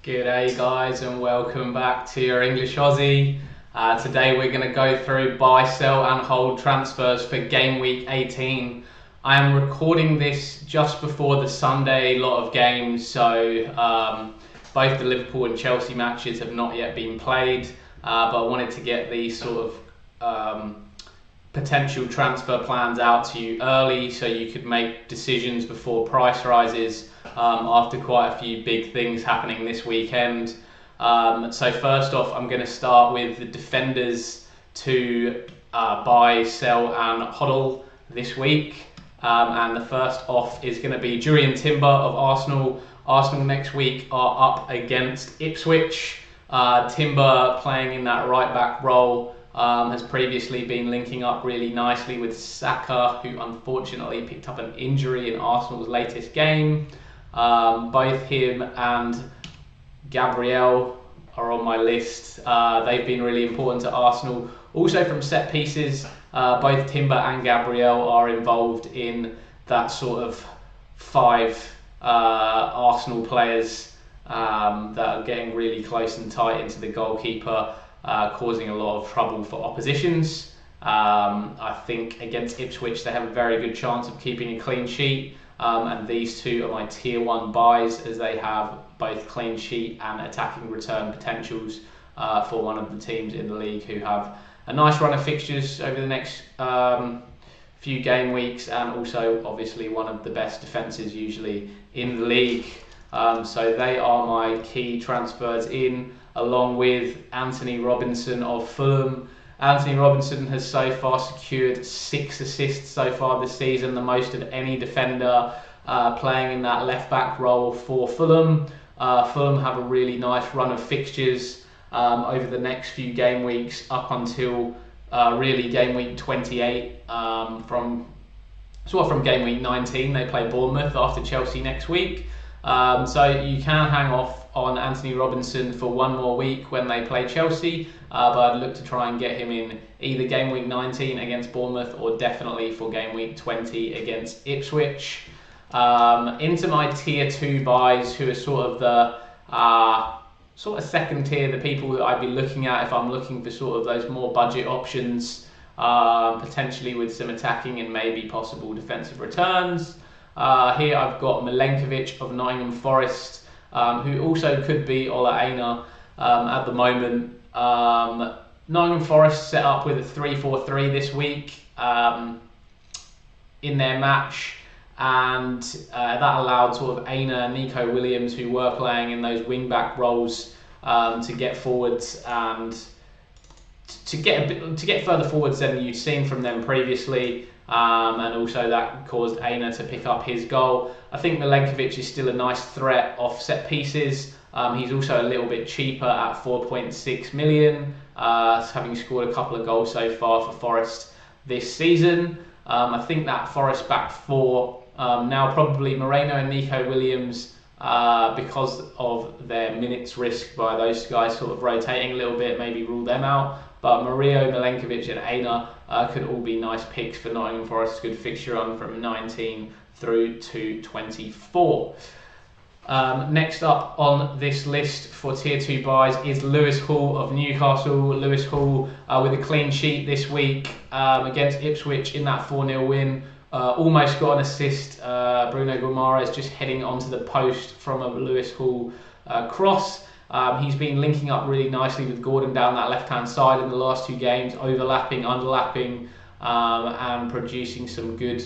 G'day guys and welcome back to your English Aussie. Today we're going to go through buy, sell and hold transfers for game week 18. I am recording this just before the Sunday lot of games, so both the Liverpool and Chelsea matches have not yet been played, but I wanted to get these sort of potential transfer plans out to you early so you could make decisions before price rises after quite a few big things happening this weekend. So first off, I'm going to start with the defenders to buy, sell and hodl this week. And the first off is going to be Jurriën Timber of Arsenal. Arsenal next week are up against Ipswich. Timber playing in that right back role has previously been linking up really nicely with SAKA, who unfortunately picked up an injury in Arsenal's latest game. Both him and Gabriel are on my list. They've been really important to Arsenal. Also from set pieces, both Timber and Gabriel are involved in that sort of five Arsenal players that are getting really close and tight into the goalkeeper, causing a lot of trouble for oppositions. I think against Ipswich they have a very good chance of keeping a clean sheet. And these two are my tier 1 buys, as they have both clean sheet and attacking return potentials for one of the teams in the league who have a nice run of fixtures over the next few game weeks, and also obviously one of the best defences usually in the league. So they are my key transfers in, along with Anthony Robinson of Fulham. Anthony Robinson has so far secured 6 assists so far this season, the most of any defender playing in that left-back role for Fulham. Fulham have a really nice run of fixtures over the next few game weeks up until really game week 28. From game week 19, they play Bournemouth after Chelsea next week. So you can hang off on Anthony Robinson for one more week when they play Chelsea, but I'd look to try and get him in either game week 19 against Bournemouth or definitely for game week 20 against Ipswich. Into my tier 2 buys, who are sort of the second tier, the people that I'd be looking at if I'm looking for sort of those more budget options, potentially with some attacking and maybe possible defensive returns. Here I've got Milenkovic of Nottingham Forest, who also could be Ola Aina at the moment. Nottingham Forest set up with a 3-4-3 this week in their match, and that allowed sort of Aina and Nico Williams, who were playing in those wing-back roles, to get forwards and to get further forwards than you'd seen from them previously. And also that caused Aina to pick up his goal. I think Milenkovic is still a nice threat off set pieces. He's also a little bit cheaper at 4.6 million, having scored a couple of goals so far for Forest this season. I think that Forest back four, now probably Moreno and Nico Williams, because of their minutes risk by those guys sort of rotating a little bit, maybe rule them out. But Murillo, Milenkovic and Aina could all be nice picks for Nottingham Forest's good fixture run from 19 through to 24. Next up on this list for tier 2 buys is Lewis Hall of Newcastle. Lewis Hall with a clean sheet this week against Ipswich in that 4-0 win. Almost got an assist. Bruno Guimaraes just heading onto the post from a Lewis Hall cross. He's been linking up really nicely with Gordon down that left-hand side in the last 2 games, overlapping, underlapping, and producing some good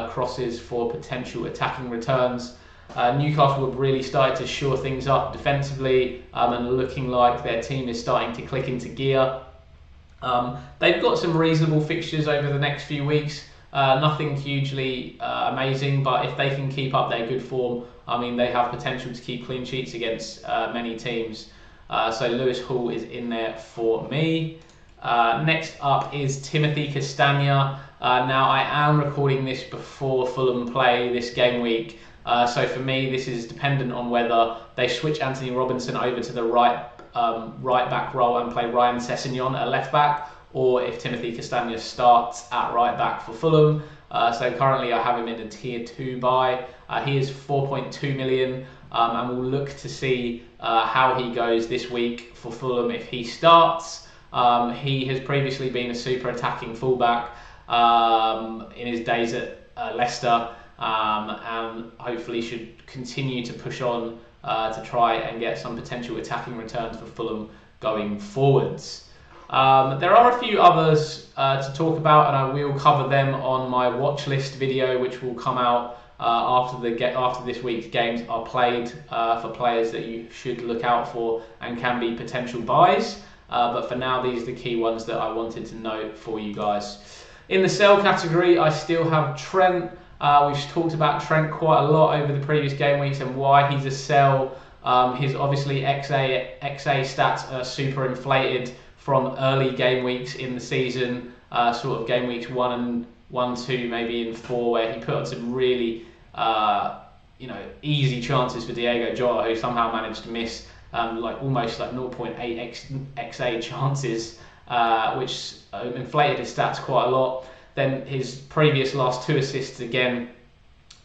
crosses for potential attacking returns. Newcastle have really started to shore things up defensively, and looking like their team is starting to click into gear. They've got some reasonable fixtures over the next few weeks. Nothing hugely amazing, but if they can keep up their good form, I mean, they have potential to keep clean sheets against many teams. So Lewis Hall is in there for me. Next up is Timothy Castagna. Now, I am recording this before Fulham play this game week. So for me, this is dependent on whether they switch Anthony Robinson over to the right back role and play Ryan Sessegnon at left back, or if Timothy Castagna starts at right back for Fulham. So currently I have him in a tier 2 buy. He is 4.2 million. and we'll look to see how he goes this week for Fulham if he starts. He has previously been a super attacking fullback in his days at Leicester, and hopefully should continue to push on to try and get some potential attacking returns for Fulham going forwards. There are a few others to talk about, and I will cover them on my watch list video, which will come out after this week's games are played, for players that you should look out for and can be potential buys. But for now, these are the key ones that I wanted to note for you guys. In the sell category, I still have Trent. We've talked about Trent quite a lot over the previous game weeks and why he's a sell. His obviously XA stats are super inflated from early game weeks in the season, sort of game weeks 1, 2, maybe in 4, where he put on some really easy chances for Diogo Jota, who somehow managed to miss almost 0.8 XA chances, which inflated his stats quite a lot. Then his previous last 2 assists, again,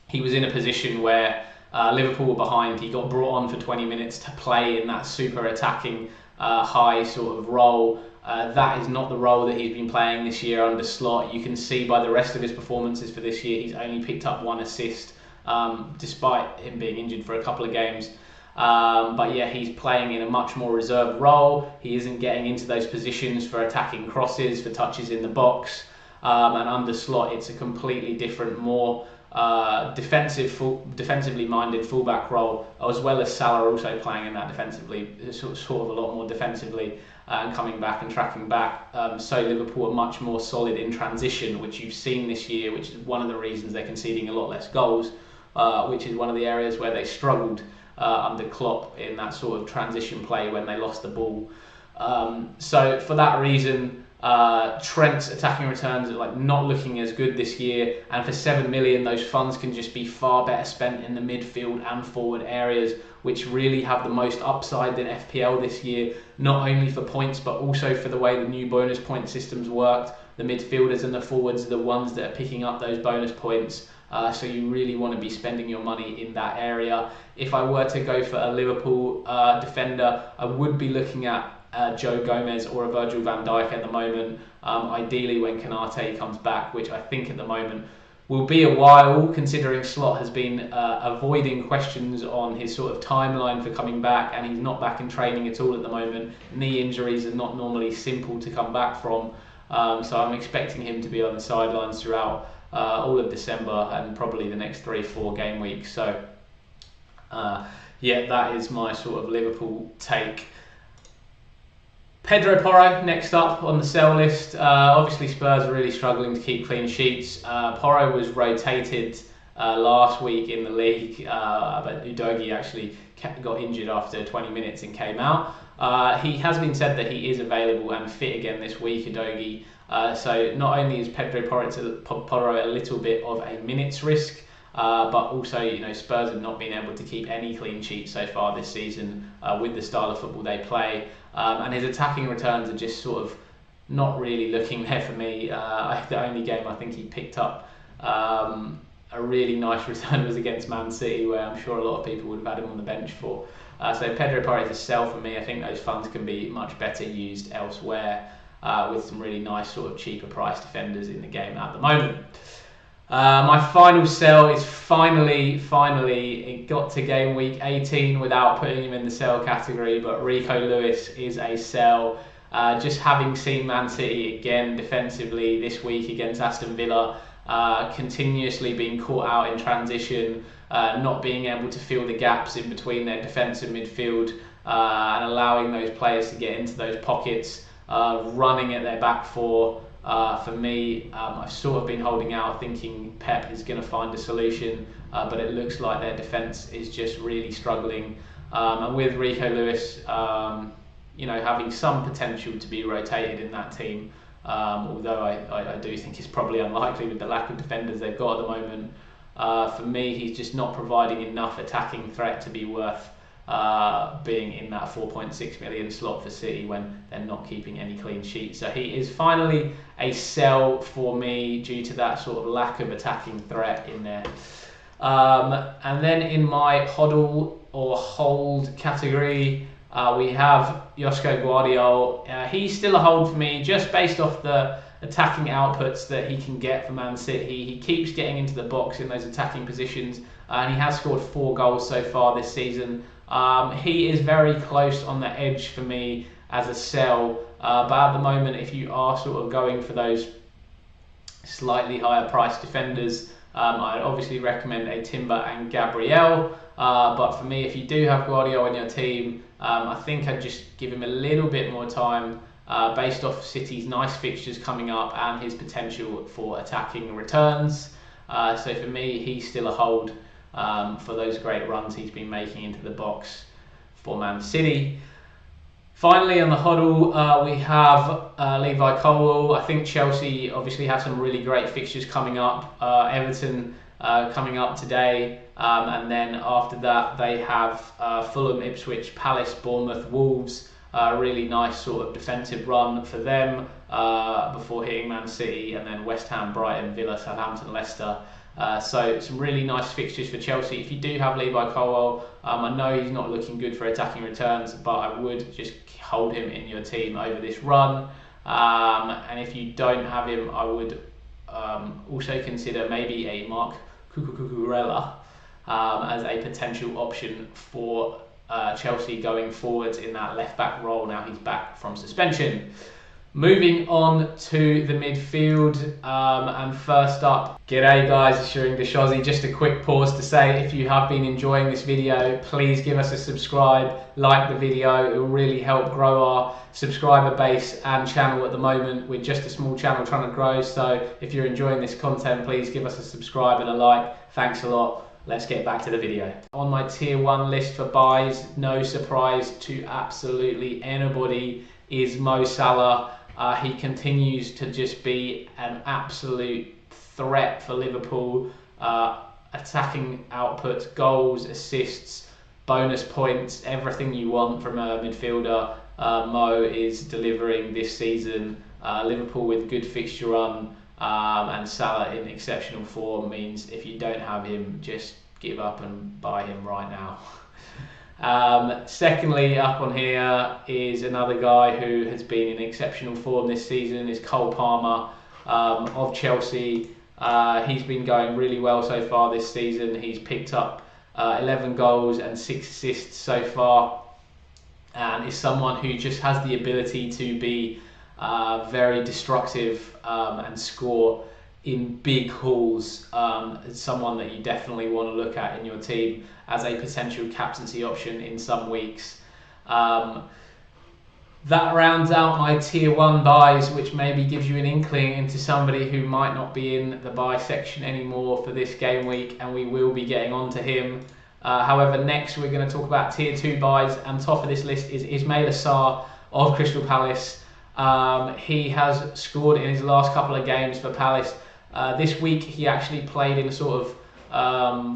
he was in a position where Liverpool were behind. He got brought on for 20 minutes to play in that super attacking high sort of role. That is not the role that he's been playing this year under Slot. You can see by the rest of his performances for this year, he's only picked up 1 assist, despite him being injured for a couple of games. But yeah, he's playing in a much more reserved role. He isn't getting into those positions for attacking crosses, for touches in the box. And under Slot, it's a completely different, more defensively minded fullback role, as well as Salah also playing in that defensively, sort of a lot more defensively and coming back and tracking back. So Liverpool are much more solid in transition, which you've seen this year, which is one of the reasons they're conceding a lot less goals, which is one of the areas where they struggled under Klopp in that sort of transition play when they lost the ball. So for that reason, Trent's attacking returns are not looking as good this year, and for 7 million, those funds can just be far better spent in the midfield and forward areas, which really have the most upside in FPL this year, not only for points but also for the way the new bonus point systems worked. The midfielders and the forwards are the ones that are picking up those bonus points, so you really want to be spending your money in that area. If I were to go for a Liverpool defender, I would be looking at Joe Gomez or a Virgil van Dijk at the moment, ideally when Konate comes back, which I think at the moment will be a while, considering Slot has been avoiding questions on his sort of timeline for coming back, and he's not back in training at all at the moment. Knee injuries are not normally simple to come back from, so I'm expecting him to be on the sidelines throughout all of December and probably the next 3-4 game weeks. So yeah, that is my sort of Liverpool take. Pedro Porro next up on the sell list. Obviously Spurs are really struggling to keep clean sheets. Porro was rotated last week in the league, but Udogie actually got injured after 20 minutes and came out. He has been said that he is available and fit again this week, Udogie. So not only is Pedro Porro a little bit of a minutes risk, but also, Spurs have not been able to keep any clean sheets so far this season with the style of football they play. And his attacking returns are just sort of not really looking there for me. The only game I think he picked up a really nice return was against Man City, where I'm sure a lot of people would have had him on the bench for. So Pedro Porro is a sell for me. I think those funds can be much better used elsewhere with some really nice sort of cheaper price defenders in the game at the moment. My final sell is finally, it got to game week 18 without putting him in the sell category, but Rico Lewis is a sell. Just having seen Man City again defensively this week against Aston Villa, continuously being caught out in transition, not being able to fill the gaps in between their defence and midfield, and allowing those players to get into those pockets, running at their back four. For me, I've sort of been holding out thinking Pep is going to find a solution, but it looks like their defence is just really struggling. And with Rico Lewis, having some potential to be rotated in that team, although I do think it's probably unlikely with the lack of defenders they've got at the moment. For me, he's just not providing enough attacking threat to be worth being in that 4.6 million slot for City when they're not keeping any clean sheets. So he is finally a sell for me due to that sort of lack of attacking threat in there. And then in my hodl or hold category, we have Josko Guardiola. He's still a hold for me, just based off the attacking outputs that he can get for Man City. He keeps getting into the box in those attacking positions, and he has scored 4 goals so far this season. He is very close on the edge for me as a sell, but at the moment, if you are sort of going for those slightly higher priced defenders, I'd obviously recommend a Timber and Gabriel. But for me, if you do have Guardiola in your team, I think I'd just give him a little bit more time based off City's nice fixtures coming up and his potential for attacking returns. So for me, he's still a hold for those great runs he's been making into the box for Man City. Finally, on the hodl, we have Levi Colwill. I think Chelsea obviously have some really great fixtures coming up. Everton coming up today, and then after that they have Fulham, Ipswich, Palace, Bournemouth, Wolves. Really nice sort of defensive run for them before hitting Man City, and then West Ham, Brighton, Villa, Southampton, Leicester. So some really nice fixtures for Chelsea. If you do have Levi Colwill, I know he's not looking good for attacking returns, but I would just hold him in your team over this run. And if you don't have him, I would also consider maybe a Mark Cucurella as a potential option for Chelsea going forwards in that left-back role now he's back from suspension. Moving on to the midfield, and first up, g'day guys, it's your English Aussie. Just a quick pause to say, if you have been enjoying this video, please give us a subscribe, like the video. It will really help grow our subscriber base and channel at the moment. We're just a small channel trying to grow, so if you're enjoying this content, please give us a subscribe and a like. Thanks a lot. Let's get back to the video. On my tier 1 list for buys, no surprise to absolutely anybody, is Mo Salah. He continues to just be an absolute threat for Liverpool. Attacking output, goals, assists, bonus points, everything you want from a midfielder, Mo is delivering this season. Liverpool with good fixture run, and Salah in exceptional form means if you don't have him, just give up and buy him right now. Secondly, up on here is another guy who has been in exceptional form this season, is Cole Palmer of Chelsea. He's been going really well so far this season. He's picked up 11 goals and 6 assists so far, and is someone who just has the ability to be very destructive and score in big hauls. It's someone that you definitely want to look at in your team as a potential captaincy option in some weeks. That rounds out my tier 1 buys, which maybe gives you an inkling into somebody who might not be in the buy section anymore for this game week, and we will be getting on to him. However, next we're going to talk about tier 2 buys, and top of this list is Ismail Assar of Crystal Palace. He has scored in his last couple of games for Palace. This week he actually played in a sort of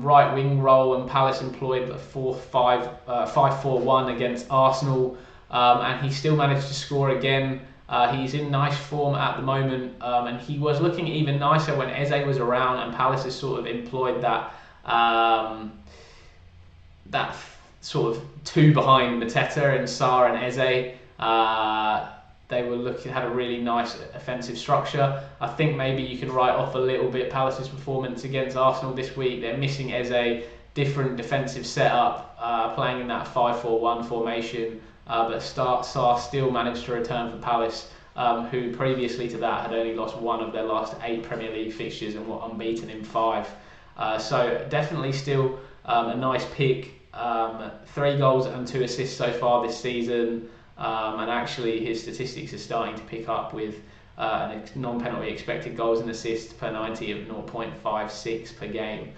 right wing role, and Palace employed a 5-4-1 against Arsenal, and he still managed to score again. He's in nice form at the moment, and he was looking even nicer when Eze was around, and Palace has sort of employed that that sort of 2 behind Mateta and Sarr and Eze. They were had a really nice offensive structure. I think maybe you can write off a little bit Palace's performance against Arsenal this week. They're missing Eze, different defensive setup, playing in that 5-4-1 formation. But Sarr still managed to return for Palace, who previously to that had only lost 1 of their last 8 Premier League fixtures and were unbeaten in 5. So definitely still a nice pick. 3 goals and 2 assists so far this season. And actually his statistics are starting to pick up with non-penalty expected goals and assists per 90 of 0.56 per game.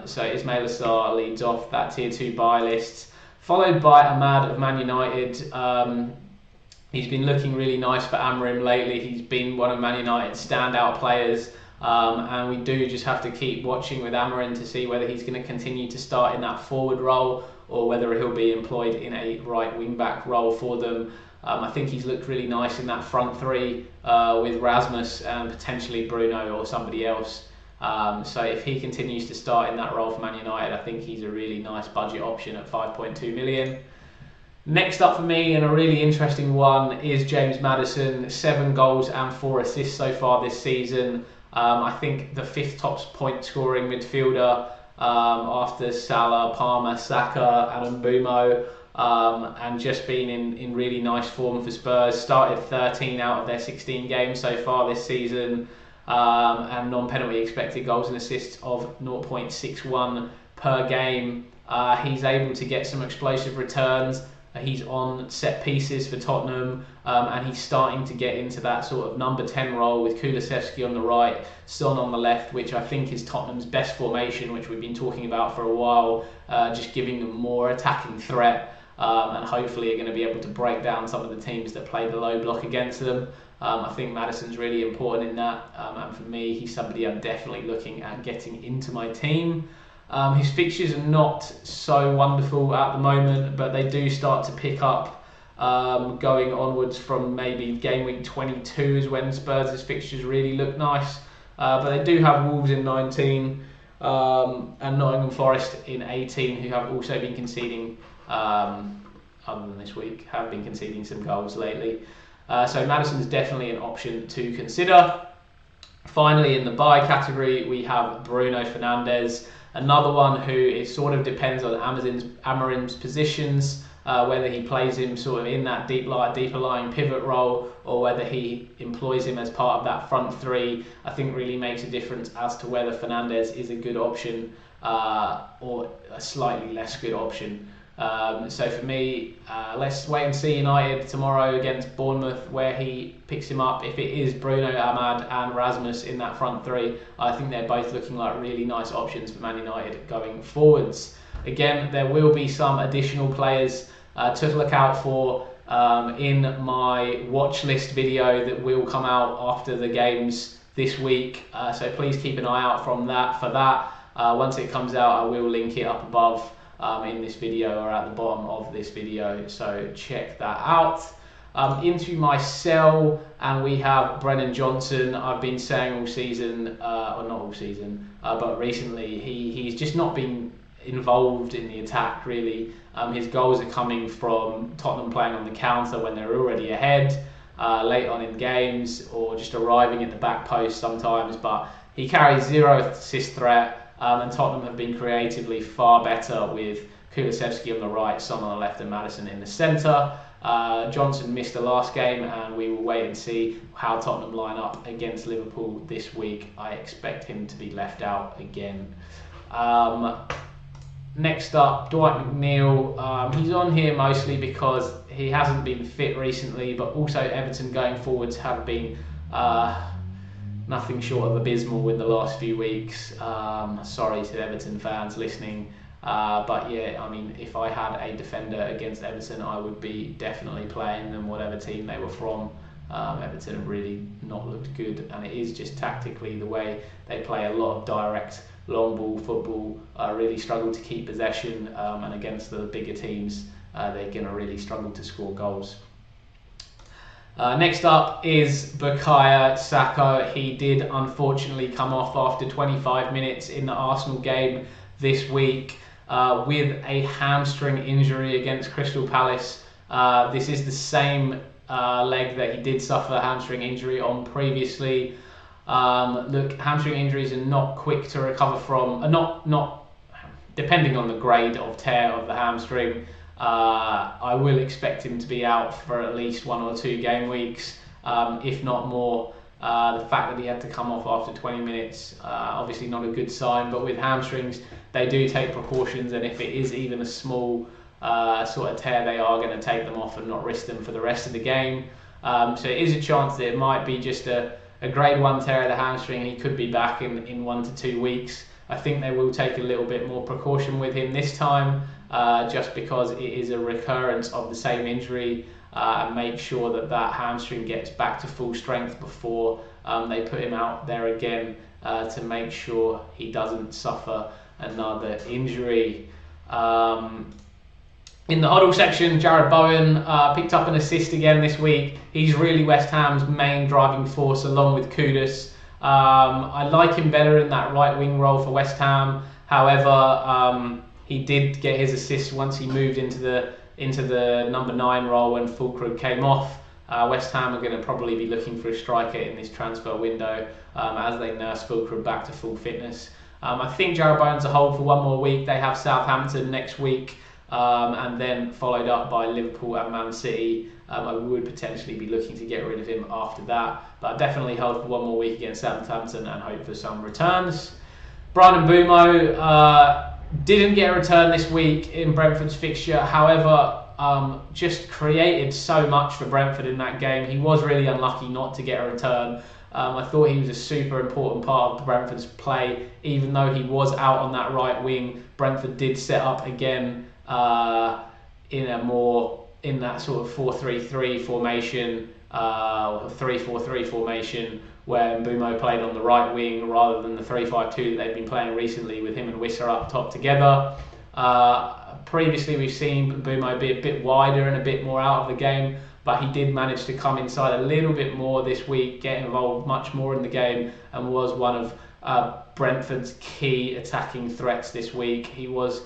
So Ismail Assar leads off that tier 2 buy list, followed by Ahmad of Man United. He's been looking really nice for Amorim lately. He's been one of Man United's standout players, and we do just have to keep watching with Amorim to see whether he's going to continue to start in that forward role or whether he'll be employed in a right wing-back role for them. I think he's looked really nice in that front 3 with Rasmus and potentially Bruno or somebody else. So if he continues to start in that role for Man United, I think he's a really nice budget option at 5.2 million. Next up for me, and a really interesting one, is James Maddison. 7 goals and 4 assists so far this season. I think the 5th top point scoring midfielder after Salah, Palmer, Saka, and Mbeumo, and just been in really nice form for Spurs. Started 13 out of their 16 games so far this season, and non-penalty expected goals and assists of 0.61 per game. He's able to get some explosive returns. He's on set pieces for Tottenham, and he's starting to get into that sort of number 10 role with Kulusevski on the right, Son on the left, which I think is Tottenham's best formation, which we've been talking about for a while, just giving them more attacking threat, and hopefully are going to be able to break down some of the teams that play the low block against them. I think Maddison's really important in that, and for me, he's somebody I'm definitely looking at getting into my team. His fixtures are not so wonderful at the moment, but they do start to pick up going onwards from maybe game week 22 is when Spurs' fixtures really look nice. But they do have Wolves in 19 and Nottingham Forest in 18, who have also been conceding, other than this week, have been conceding some goals lately. So Maddison's definitely an option to consider. Finally, in the buy category, we have Bruno Fernandes. Another one who it sort of depends on Amorim's positions, whether he plays him sort of in that deeper lying pivot role, or whether he employs him as part of that front three. I think really makes a difference as to whether Fernandes is a good option or a slightly less good option. So for me, let's wait and see United tomorrow against Bournemouth, where he picks him up. If it is Bruno, Ahmad and Rasmus in that front three, I think they're both looking like really nice options for Man United going forwards. Again, there will be some additional players to look out for in my watch list video that will come out after the games this week. So please keep an eye out for that. Once it comes out, I will link it up above in this video or at the bottom of this video, so check that out. Into my sell, and we have Brennan Johnson. I've been saying all season, or not all season, but recently he's just not been involved in the attack really. His goals are coming from Tottenham playing on the counter when they're already ahead, late on in games, or just arriving at the back post sometimes, but he carries 0 assist threat. And Tottenham have been creatively far better with Kulusevski on the right, Son on the left and Maddison in the centre. Johnson missed the last game, and we will wait and see how Tottenham line up against Liverpool this week. I expect him to be left out again. Next up, Dwight McNeil. He's on here mostly because he hasn't been fit recently, but also Everton going forwards have been nothing short of abysmal in the last few weeks. Sorry to Everton fans listening, but yeah, I mean, if I had a defender against Everton, I would be definitely playing them, whatever team they were from. Everton have really not looked good, and it is just tactically the way they play a lot of direct long ball football, really struggle to keep possession, and against the bigger teams, they're going to really struggle to score goals. Next up is Bukayo Saka. He did unfortunately come off after 25 minutes in the Arsenal game this week with a hamstring injury against Crystal Palace. This is the same leg that he did suffer a hamstring injury on previously. Look, hamstring injuries are not quick to recover from, not depending on the grade of tear of the hamstring. I will expect him to be out for at least 1 or 2 game weeks, if not more. The fact that he had to come off after 20 minutes, obviously not a good sign, but with hamstrings, they do take precautions, and if it is even a small sort of tear, they are going to take them off and not risk them for the rest of the game. So it is a chance that it might be just a grade 1 tear of the hamstring, and he could be back in 1 to 2 weeks. I think they will take a little bit more precaution with him this time, just because it is a recurrence of the same injury, and make sure that that hamstring gets back to full strength before they put him out there again, to make sure he doesn't suffer another injury. In the huddle section, Jarrod Bowen picked up an assist again this week. He's really West Ham's main driving force, along with Kudus. I like him better in that right wing role for West Ham. However, he did get his assist once he moved into the number 9 role when Fulkrug came off. West Ham are going to probably be looking for a striker in this transfer window as they nurse Fulkrug back to full fitness. I think Jarrod Bowen's a hold for one more week. They have Southampton next week, and then followed up by Liverpool and Man City. I would potentially be looking to get rid of him after that, but I definitely hold for one more week against Southampton and hope for some returns. Bryan Mbeumo didn't get a return this week in Brentford's fixture. However, just created so much for Brentford in that game. He was really unlucky not to get a return. I thought he was a super important part of Brentford's play, even though he was out on that right wing. Brentford did set up again in that sort of 4-3-3 formation, 3-4-3 formation, where Mbeumo played on the right wing rather than the 3-5-2 that they've been playing recently with him and Wissa up top together. Previously, we've seen Mbeumo be a bit wider and a bit more out of the game, but he did manage to come inside a little bit more this week, get involved much more in the game, and was one of Brentford's key attacking threats this week. He was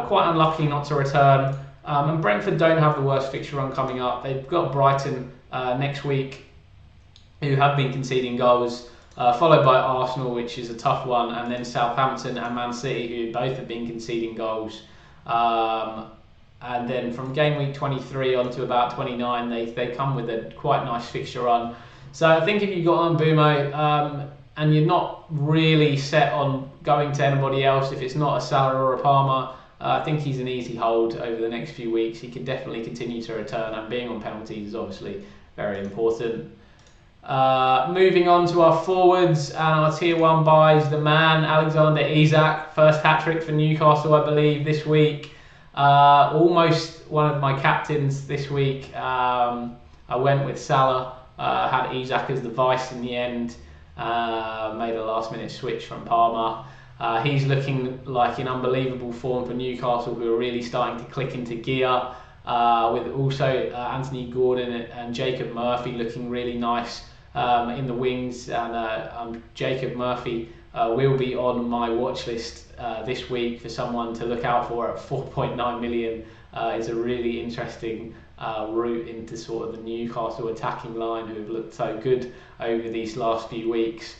quite unlucky not to return, and Brentford don't have the worst fixture run coming up. They've got Brighton next week, who have been conceding goals, followed by Arsenal, which is a tough one, and then Southampton and Man City, who both have been conceding goals. And then from game week 23 on to about 29, they come with a quite nice fixture run. So I think if you've got Mbeumo and you're not really set on going to anybody else, if it's not a Salah or a Palmer, I think he's an easy hold over the next few weeks. He can definitely continue to return, and being on penalties is obviously very important. Moving on to our forwards and our tier 1 buys, the man Alexander Isak, first hat-trick for Newcastle I believe this week. Almost one of my captains this week. I went with Salah, had Isak as the vice in the end, made a last minute switch from Palmer. He's looking like in unbelievable form for Newcastle, who are really starting to click into gear, with also Anthony Gordon and Jacob Murphy looking really nice in the wings, and Jacob Murphy will be on my watch list this week for someone to look out for at 4.9 million. Is a really interesting route into sort of the Newcastle attacking line, who have looked so good over these last few weeks.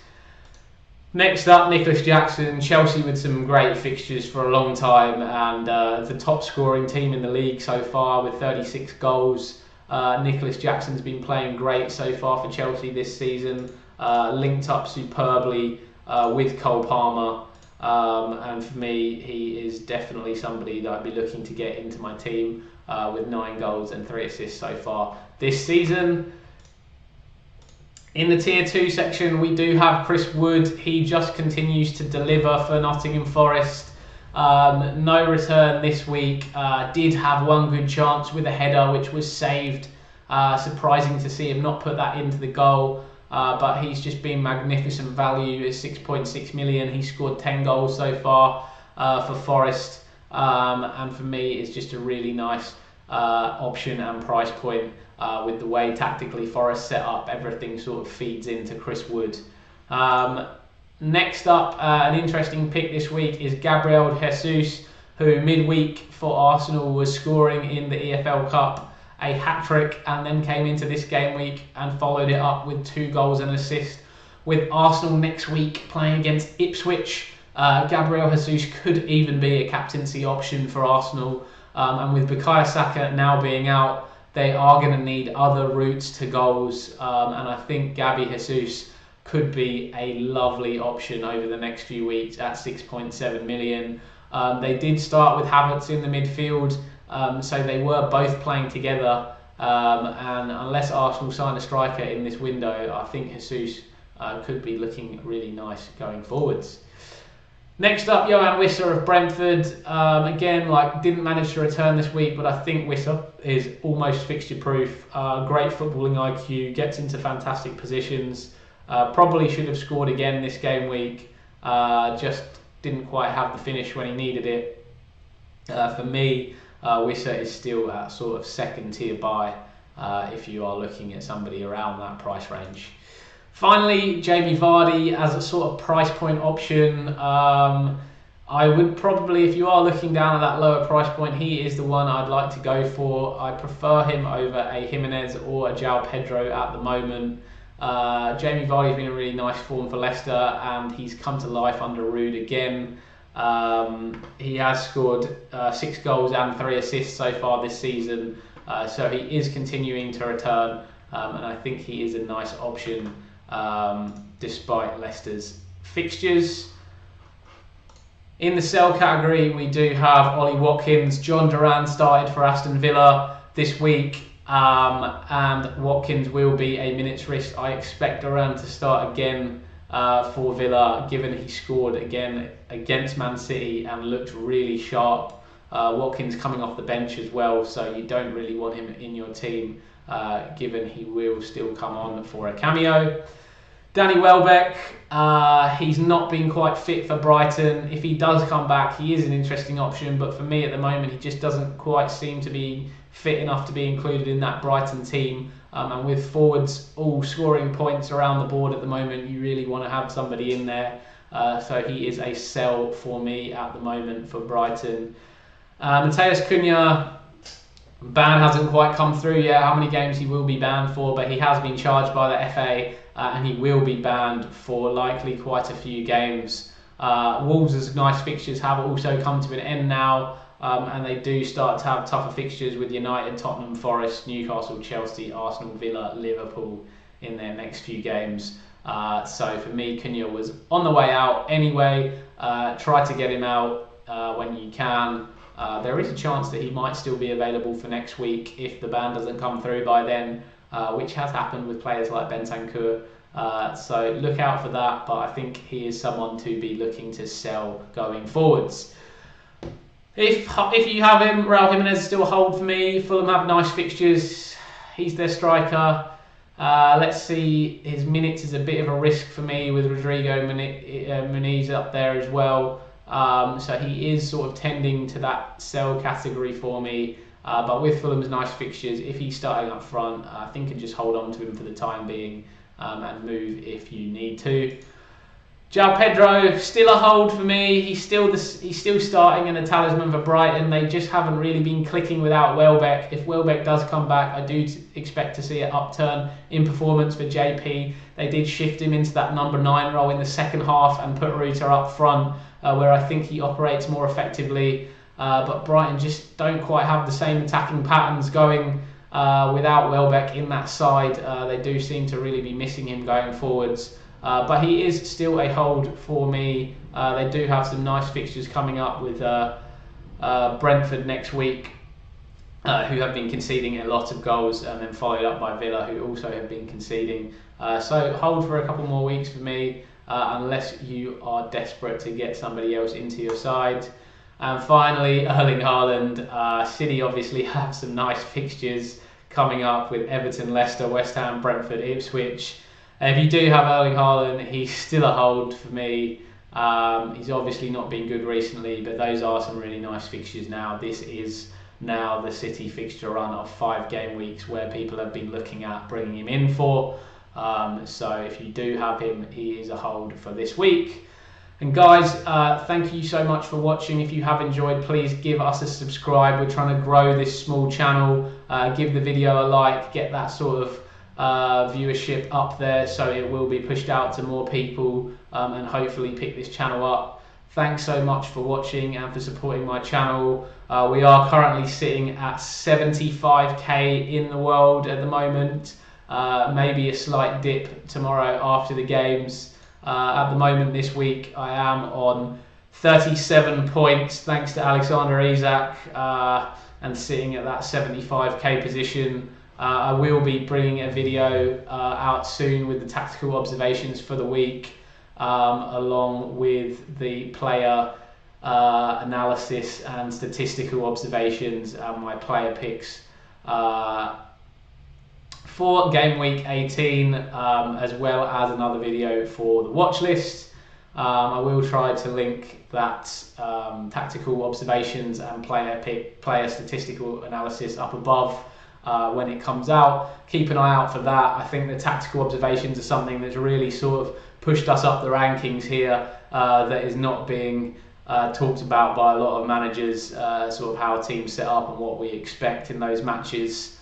Next up, Nicholas Jackson, Chelsea with some great fixtures for a long time, and the top scoring team in the league so far with 36 goals. Nicholas Jackson's been playing great so far for Chelsea this season, linked up superbly with Cole Palmer, and for me he is definitely somebody that I'd be looking to get into my team with 9 goals and 3 assists so far this season. In the tier 2 section, we do have Chris Wood. He just continues to deliver for Nottingham Forest. No return this week. Did have one good chance with a header which was saved. Surprising to see him not put that into the goal, but he's just been magnificent value at 6.6 million. He scored 10 goals so far for Forest, and for me it's just a really nice option and price point. With the way tactically Forest set up, everything sort of feeds into Chris Wood. Next up, an interesting pick this week is Gabriel Jesus, who midweek for Arsenal was scoring in the EFL Cup a hat-trick, and then came into this game week and followed it up with 2 goals and an assist. With Arsenal next week playing against Ipswich, Gabriel Jesus could even be a captaincy option for Arsenal, and with Bukayo Saka now being out, they are going to need other routes to goals, and I think Gabby Jesus could be a lovely option over the next few weeks at 6.7 million. They did start with Havertz in the midfield, so they were both playing together, and unless Arsenal sign a striker in this window, I think Jesus could be looking really nice going forwards. Next up, Johan Wissa of Brentford. Again, didn't manage to return this week, but I think Wissa is almost fixture proof. Great footballing IQ, gets into fantastic positions. Probably should have scored again this game week. Just didn't quite have the finish when he needed it. For me, Wissa is still at sort of second tier buy if you are looking at somebody around that price range. Finally, Jamie Vardy as a sort of price point option. I would probably, if you are looking down at that lower price point, he is the one I'd like to go for. I prefer him over a Jimenez or a João Pedro at the moment. Jamie Vardy's been in really nice form for Leicester, and he's come to life under Rude again. He has scored 6 goals and 3 assists so far this season, so he is continuing to return, and I think he is a nice option despite Leicester's fixtures. In the sell category, we do have Ollie Watkins. John Duran started for Aston Villa this week, and Watkins will be a minutes risk. I expect Duran to start again for Villa, given he scored again against Man City and looked really sharp. Watkins coming off the bench as well, so you don't really want him in your team, given he will still come on for a cameo. Danny Welbeck, he's not been quite fit for Brighton. If he does come back, he is an interesting option, but for me at the moment, he just doesn't quite seem to be fit enough to be included in that Brighton team. And with forwards all scoring points around the board at the moment, you really want to have somebody in there. So he is a sell for me at the moment for Brighton. Matheus Cunha, ban hasn't quite come through yet, how many games he will be banned for, but he has been charged by the FA, and he will be banned for likely quite a few games. Wolves' nice fixtures have also come to an end now, and they do start to have tougher fixtures with United, Tottenham, Forest, Newcastle, Chelsea, Arsenal, Villa, Liverpool in their next few games. So for me, Cunha was on the way out anyway. Try to get him out when you can. There is a chance that he might still be available for next week if the ban doesn't come through by then, which has happened with players like Bentancur. So look out for that, but I think he is someone to be looking to sell going forwards. If you have him, Raul Jimenez is still a hold for me. Fulham have nice fixtures. He's their striker. Let's see, his minutes is a bit of a risk for me with Rodrigo Muniz up there as well. So he is sort of tending to that sell category for me. But with Fulham's nice fixtures, if he's starting up front, I think you can just hold on to him for the time being and move if you need to. João Pedro, still a hold for me. He's still starting and a talisman for Brighton. They just haven't really been clicking without Welbeck. If Welbeck does come back, I do expect to see an upturn in performance for JP. They did shift him into that number 9 role in the second half and put Ruta up front, where I think he operates more effectively. But Brighton just don't quite have the same attacking patterns going without Welbeck in that side. They do seem to really be missing him going forwards. But he is still a hold for me. They do have some nice fixtures coming up with Brentford next week, who have been conceding a lot of goals, and then followed up by Villa, who also have been conceding. So hold for a couple more weeks for me, unless you are desperate to get somebody else into your side. And finally, Erling Haaland. City obviously have some nice fixtures coming up with Everton, Leicester, West Ham, Brentford, Ipswich. If you do have Erling Haaland, he's still a hold for me. He's obviously not been good recently, but those are some really nice fixtures now. This is now the City fixture run of 5 game weeks where people have been looking at bringing him in for. So if you do have him, he is a hold for this week. And guys, thank you so much for watching. If you have enjoyed, please give us a subscribe. We're trying to grow this small channel. Give the video a like, get that sort of viewership up there so it will be pushed out to more people, and hopefully pick this channel up. Thanks so much for watching and for supporting my channel. We are currently sitting at 75k in the world at the moment. Maybe a slight dip tomorrow after the games. At the moment this week I am on 37 points thanks to Alexander Isak, and sitting at that 75k position. I will be bringing a video out soon with the tactical observations for the week, along with the player analysis and statistical observations and my player picks for game week 18, as well as another video for the watch list. I will try to link that tactical observations and player statistical analysis up above. when it comes out. Keep an eye out for that. I think the tactical observations are something that's really sort of pushed us up the rankings here, that is not being talked about by a lot of managers, sort of how teams set up and what we expect in those matches.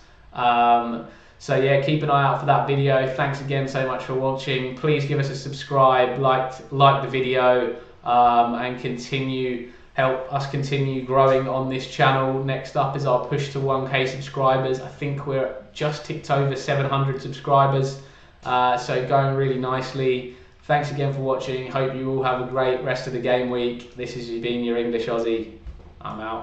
So yeah, keep an eye out for that video. Thanks again so much for watching. Please give us a subscribe, like the video, and help us continue growing on this channel. Next up is our push to 1K subscribers. I think we're just ticked over 700 subscribers, so going really nicely. Thanks again for watching. Hope you all have a great rest of the game week. This has been your English Aussie. I'm out.